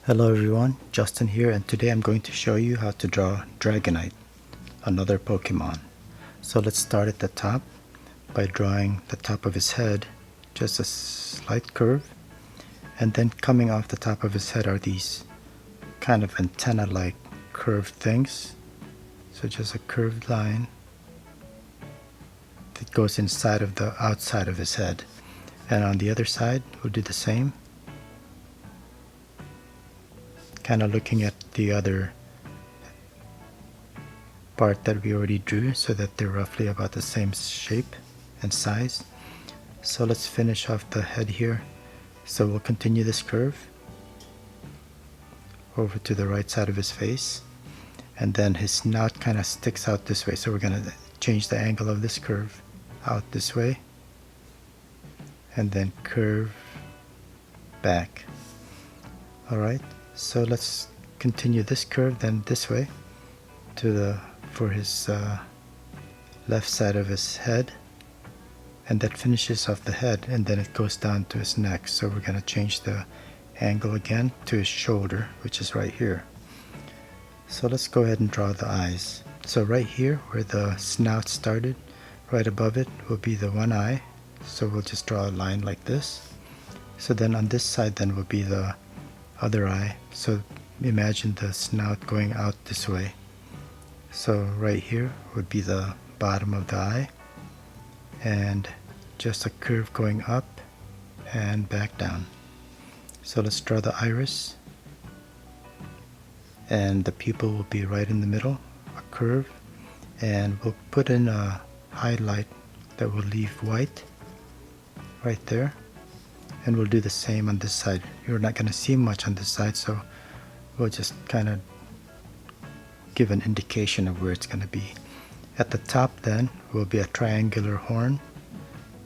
Hello everyone, Justin here, and today I'm going to show you how to draw Dragonite, another Pokemon. So let's start at the top by drawing the top of his head, just a slight curve, and then coming off the top of his head are these kind of antenna-like curved things. So just a curved line that goes inside of the outside of his head. And on the other side, we'll do the same. Kind of looking at the other part that we already drew so that they're roughly about the same shape and size. So let's finish off the head here. So we'll continue this curve over to the right side of his face, and then his snout kind of sticks out this way, so we're going to change the angle of this curve out this way and then curve back. Alright, so let's continue this curve then this way to for his left side of his head, and that finishes off the head, and then it goes down to his neck. So we're going to change the angle again to his shoulder, which is right here. So let's go ahead and draw the eyes. So right here where the snout started, right above it will be the one eye, so we'll just draw a line like this. So then on this side then will be the other eye, so imagine the snout going out this way. So right here would be the bottom of the eye, and just a curve going up and back down. So let's draw the iris, and the pupil will be right in the middle, a curve, and we'll put in a highlight that will leave white right there, and we'll do the same on this side. You're not going to see much on this side, so we'll just kind of give an indication of where it's going to be. At the top then will be a triangular horn,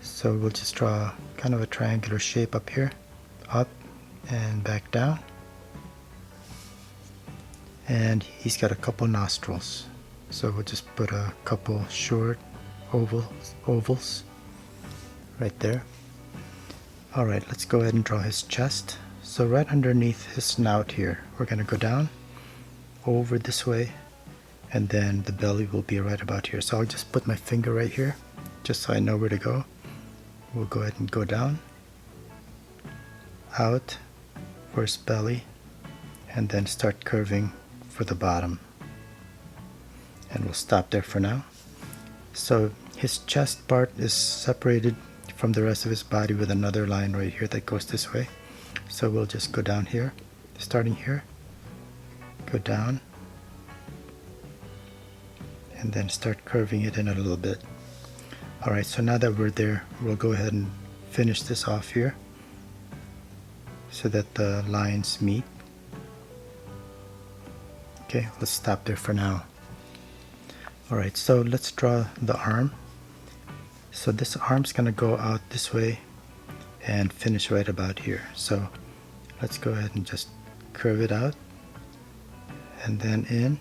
so we'll just draw kind of a triangular shape up here, up and back down, and he's got a couple nostrils, so we'll just put a couple short ovals right there. Alright, let's go ahead and draw his chest. So right underneath his snout here, we're going to go down over this way, and then the belly will be right about here. So I'll just put my finger right here just so I know where to go. We'll go ahead and go down, out for his belly, and then start curving for the bottom, and we'll stop there for now. So his chest part is separated from the rest of his body with another line right here that goes this way. So we'll just go down here, starting here, go down, and then start curving it in a little bit. Alright, so now that we're there, we'll go ahead and finish this off here so that the lines meet. Okay, let's stop there for now. Alright, so let's draw the arm. So this arm's going to go out this way and finish right about here. So let's go ahead and just curve it out, and then in,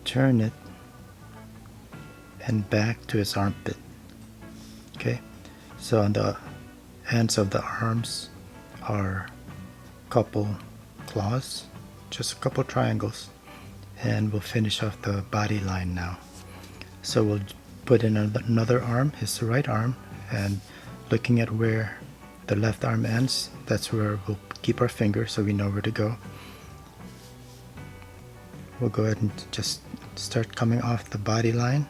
turn it, and back to his armpit. Okay, so on the ends of the arms are a couple claws, just a couple triangles, and we'll finish off the body line now. So we'll put in another arm, his right arm, and looking at where the left arm ends, that's where we'll keep our finger so we know where to go. We'll go ahead and just start coming off the body line,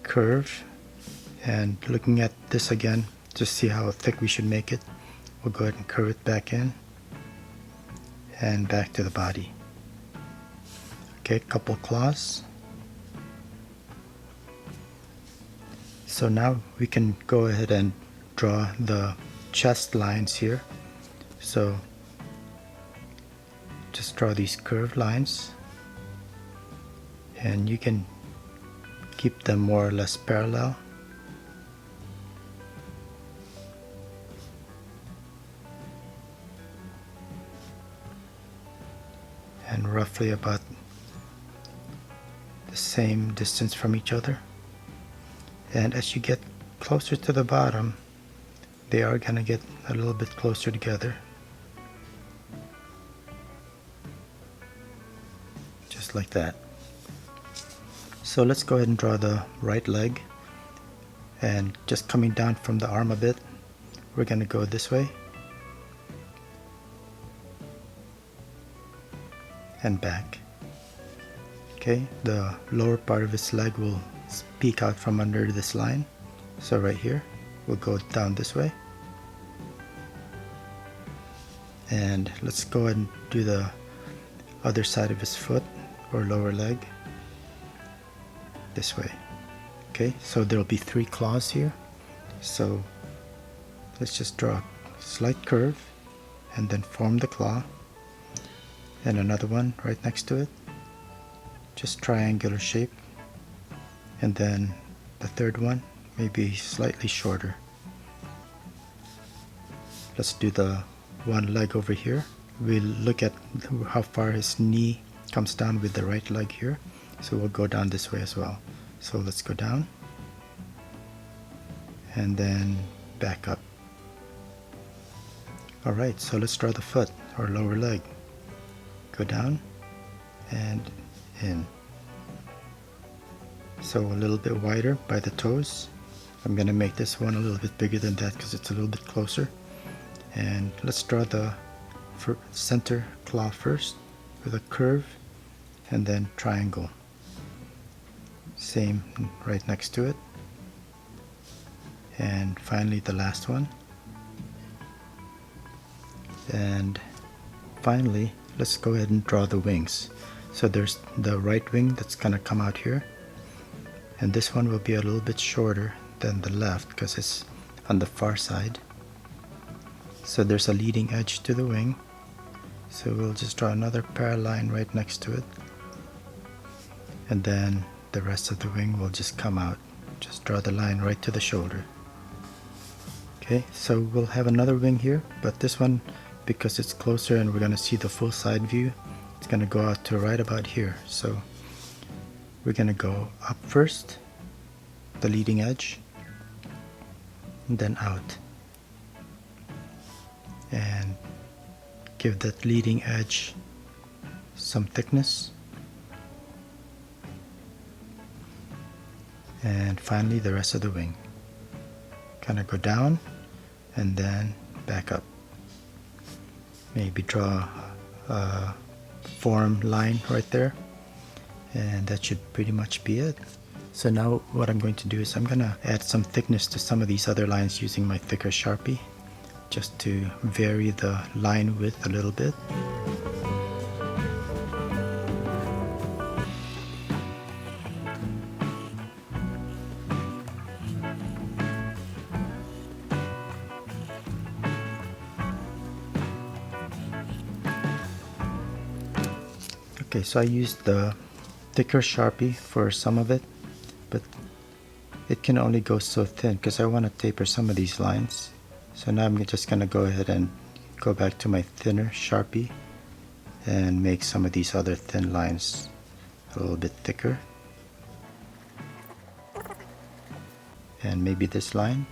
curve, and looking at this again, just see how thick we should make it. We'll go ahead and curve it back in and back to the body. Okay, couple claws. So now we can go ahead and draw the chest lines here. So just draw these curved lines, and you can keep them more or less parallel. And roughly about the same distance from each other. And as you get closer to the bottom, they are going to get a little bit closer together. just like that. So let's go ahead and draw the right leg, and just coming down from the arm a bit, we're going to go this way and back. Okay, the lower part of his leg will peek out from under this line, so right here we'll go down this way, and let's go ahead and do the other side of his foot or lower leg this way. Okay, so there'll be 3 claws here, so let's just draw a slight curve and then form the claw, and another one right next to it, just triangular shape, and then the third one maybe slightly shorter. Let's do the one leg over here. We'll look at how far his knee comes down with the right leg here, so we'll go down this way as well. So let's go down and then back up. Alright, so let's draw the foot or lower leg. Go down and in. So a little bit wider by the toes. I'm going to make this one a little bit bigger than that because it's a little bit closer. And let's draw the center claw first with a curve and then triangle. Same right next to it. And finally the last one. And finally, let's go ahead and draw the wings. So there's the right wing that's gonna come out here, and this one will be a little bit shorter than the left because it's on the far side. So there's a leading edge to the wing, so we'll just draw another parallel line right next to it, and then the rest of the wing will just come out. Just draw the line right to the shoulder. Okay, so we'll have another wing here, but this one, because it's closer and we're going to see the full side view, it's going to go out to right about here. So we're going to go up first, the leading edge, and then out, and give that leading edge some thickness, and finally the rest of the wing. Kind of go down and then back up. Maybe draw a form line right there, and that should pretty much be it. So now what I'm going to do is I'm going to add some thickness to some of these other lines using my thicker Sharpie, just to vary the line width a little bit. Okay, so I used the thicker Sharpie for some of it, but it can only go so thin because I want to taper some of these lines. So now I'm just going to go ahead and go back to my thinner Sharpie and make some of these other thin lines a little bit thicker. And maybe this line,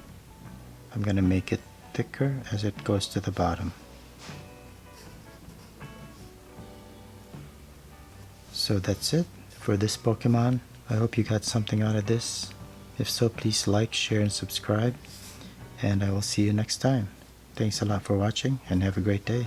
I'm going to make it thicker as it goes to the bottom. So that's it for this Pokemon. I hope you got something out of this. If so, please like, share, and subscribe. And I will see you next time. Thanks a lot for watching, and have a great day.